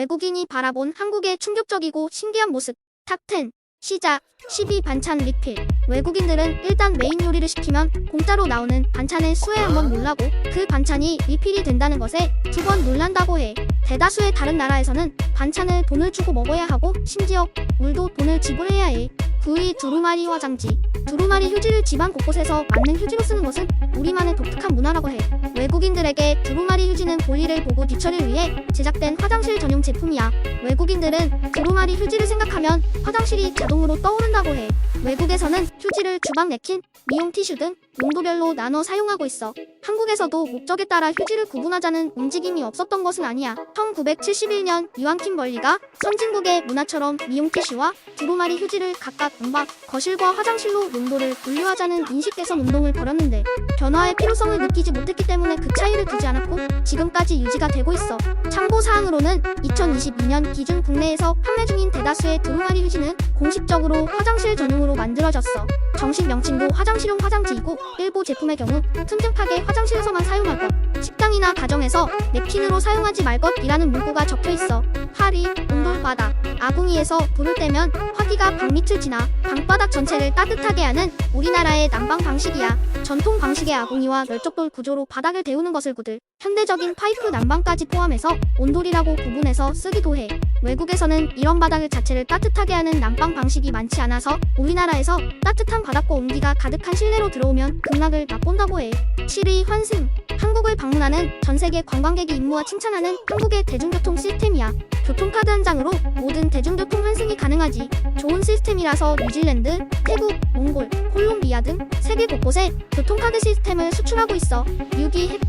외국인이 바라본 한국의 충격적이고 신기한 모습. 탑10 시작. 12. 반찬 리필. 외국인들은 일단 메인 요리를 시키면 공짜로 나오는 반찬의 수에 한번 놀라고 그 반찬이 리필이 된다는 것에 두 번 놀란다고 해. 대다수의 다른 나라에서는 반찬을 돈을 주고 먹어야 하고 심지어 물도 돈을 지불해야 해. 9위. 두루마리 화장지. 두루마리 휴지를 집안 곳곳에서 맞는 휴지로 쓰는 것은 우리만의 독특한 문화라고 해. 외국인들에게 두루마리 휴지는 볼일을 보고 뒤처리를 위해 제작된 화장실 전용 제품이야. 외국인들은 두루마리 휴지를 생각하면 화장실이 자동으로 떠오른다고 해. 외국에서는 휴지를 주방 냅킨, 미용 티슈 등 용도별로 나눠 사용하고 있어. 한국에서도 목적에 따라 휴지를 구분하자는 움직임이 없었던 것은 아니야. 1971년 유한 킴벌리가 선진국의 문화처럼 미용 티슈와 두루마리 휴지를 각각 방방, 거실과 화장실로 용도를 분류하자는 인식 개선 운동을 벌였는데 변화의 필요성을 느끼지 못했기 때문에 그 차이를 두지 않았고 지금까지 유지가 되고 있어. 참고사항으로는 2022년 기준 국내에서 판매 중인 대다수의 두루마리 휴지는 공식적으로 화장실 전용으로 만들어졌어. 정식 명칭도 화장실용 화장지이고 일부 제품의 경우 튼튼하게 화장실에서만 사용할 것, 식당이나 가정에서 냅킨으로 사용하지 말 것이라는 문구가 적혀있어. 8위. 온돌바닥. 아궁이에서 불을 떼면 화기가 방 밑을 지나 방바닥 전체를 따뜻하게 하는 우리나라의 난방 방식이야. 전통 방식의 아궁이와 멸족돌 구조로 바닥을 데우는 것을 구들 현대적인 파이프 난방까지 포함해서 온돌이라고 구분해서 쓰기도 해. 외국에서는 이런 바닥을 자체를 따뜻하게 하는 난방 방식이 많지 않아서 우리나라에서 따뜻한 바닥과 온기가 가득한 실내로 들어오면 극락을 맛본다고 해. 7위. 환승. 한국을 방문하는 전세계 관광객이 임무와 칭찬하는 한국의 대중교통 시스템이야. 교통카드 한 장으로 모든 대중교통 환승이 가능하지. 좋은 시스템이라서 뉴질랜드, 태국, 몽골, 콜롬비아 등 세계 곳곳에 교통카드 시스템을 수출하고 있어. 6위.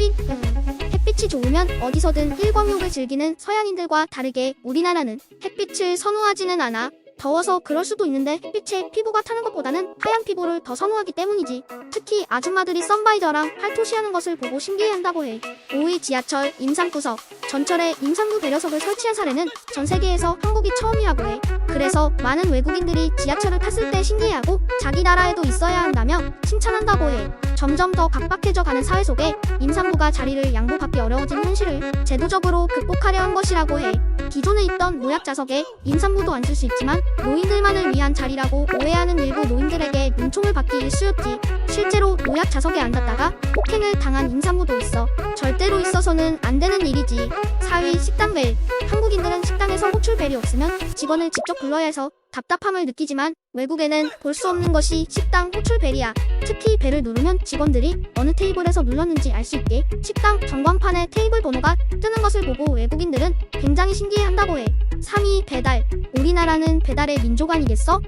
햇빛이 좋으면 어디서든 일광욕을 즐기는 서양인들과 다르게 우리나라는 햇빛을 선호하지는 않아. 더워서 그럴 수도 있는데 햇빛에 피부가 타는 것보다는 하얀 피부를 더 선호하기 때문이지. 특히 아줌마들이 선바이저랑 팔토시하는 것을 보고 신기해한다고 해. 5위. 지하철 임산부석. 전철에 임산부 배려석을 설치한 사례는 전 세계에서 한국이 처음이라고 해. 그래서 많은 외국인들이 지하철을 탔을 때 신기해하고 자기 나라에도 있어야 한다며 칭찬한다고 해. 점점 더 각박해져 가는 사회 속에 임산부가 자리를 양보받기 어려워진 현실을 제도적으로 극복하려 한 것이라고 해. 기존에 있던 노약 좌석에 임산부도 앉을 수 있지만 노인들만을 위한 자리라고 오해하는 일부 노인들에게 눈총을 받기 일쑤였지. 실제로 노약 좌석에 앉았다가 폭행을 당한 임산부도 있어. 절대로 있어서는 안 되는 일이지. 4위. 식당 벨. 한국인들은 식당에서 호출 벨이 없으면 직원을 직접 불러야 해서 답답함을 느끼지만 외국에는 볼 수 없는 것이 식당 호출 벨이야. 특히 벨을 누르면 직원들이 어느 테이블에서 눌렀는지 알 수 있게 식당 전광판에 테이블 번호가 뜨는 것을 보고 외국인들은 굉장히 신기해한다고 해. 3위. 배달. 우리나라는 배달의 민족 아니겠어?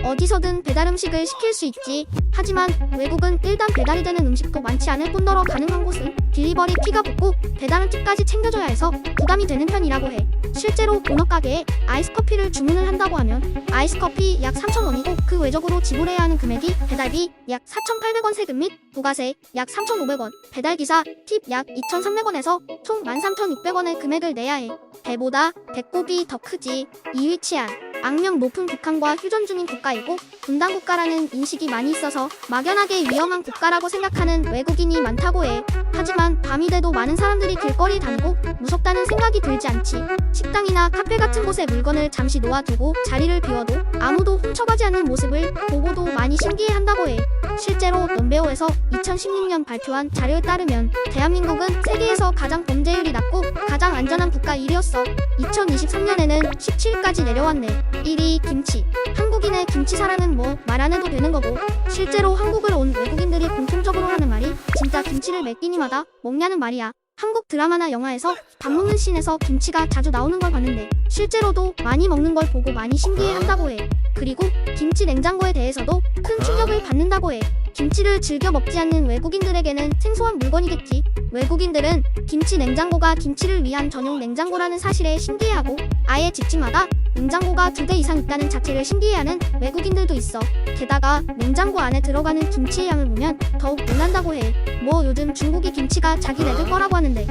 어디서든 배달 음식을 시킬 수 있지. 하지만 외국은 일단 배달이 되는 음식도 많지 않을 뿐더러 가능한 곳은 딜리버리 피가 붙고 배달은 팁까지 챙겨줘야 해서 부담이 되는 편이라고 해. 실제로 도넛 가게에 아이스커피를 주문을 한다고 하면 아이스커피 약 3,000원이고 그 외적으로 지불해야 하는 금액이 배달비 약 4,800원, 세금 및 부가세 약 3,500원, 배달기사 팁 약 2,300원에서 총 13,600원의 금액을 내야 해. 배보다 배꼽이 더 크지. 2위. 치안. 악명 높은 북한과 휴전 중인 국가이고 분단 국가라는 인식이 많이 있어서 막연하게 위험한 국가라고 생각하는 외국인이 많다고 해. 하지만 밤이 돼도 많은 사람들이 길거리에 다니고 무섭다는 생각이 들지 않지. 식당이나 카페 같은 곳에 물건을 잠시 놓아두고 자리를 비워도 아무도 훔쳐가지 않는 모습을 보고도 많이 신기해한다고 해. 실제로 넌베어에서 2016년 발표한 자료에 따르면 대한민국은 세계에서 가장 범죄율이 낮고 가장 안전한 국가 1위였어. 2023년에는 17위까지 내려왔네. 1위. 김치. 한국인의 김치 사랑은 뭐 말 안 해도 되는 거고 실제로 한국을 온 외국인들이 공통적으로 하는 말이 진짜 김치를 몇 끼니마다 먹냐는 말이야. 한국 드라마나 영화에서 밥 먹는 씬에서 김치가 자주 나오는 걸 봤는데 실제로도 많이 먹는 걸 보고 많이 신기해한다고 해. 그리고 김치 냉장고에 대해서도 큰 충격을 받는다고 해. 김치를 즐겨 먹지 않는 외국인들에게는 생소한 물건이겠지. 외국인들은 김치 냉장고가 김치를 위한 전용 냉장고라는 사실에 신기해하고 아예 집집마다 냉장고가 2대 이상 있다는 자체를 신기해하는 외국인들도 있어. 게다가 냉장고 안에 들어가는 김치의 양을 보면 더욱 놀란다고 해. 뭐 요즘 중국이 김치가 자기네들 거라고 하는데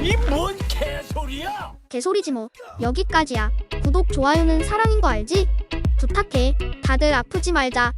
이 뭔 개소리야? 개소리지 뭐. 여기까지야. 구독, 좋아요는 사랑인 거 알지? 부탁해. 다들 아프지 말자.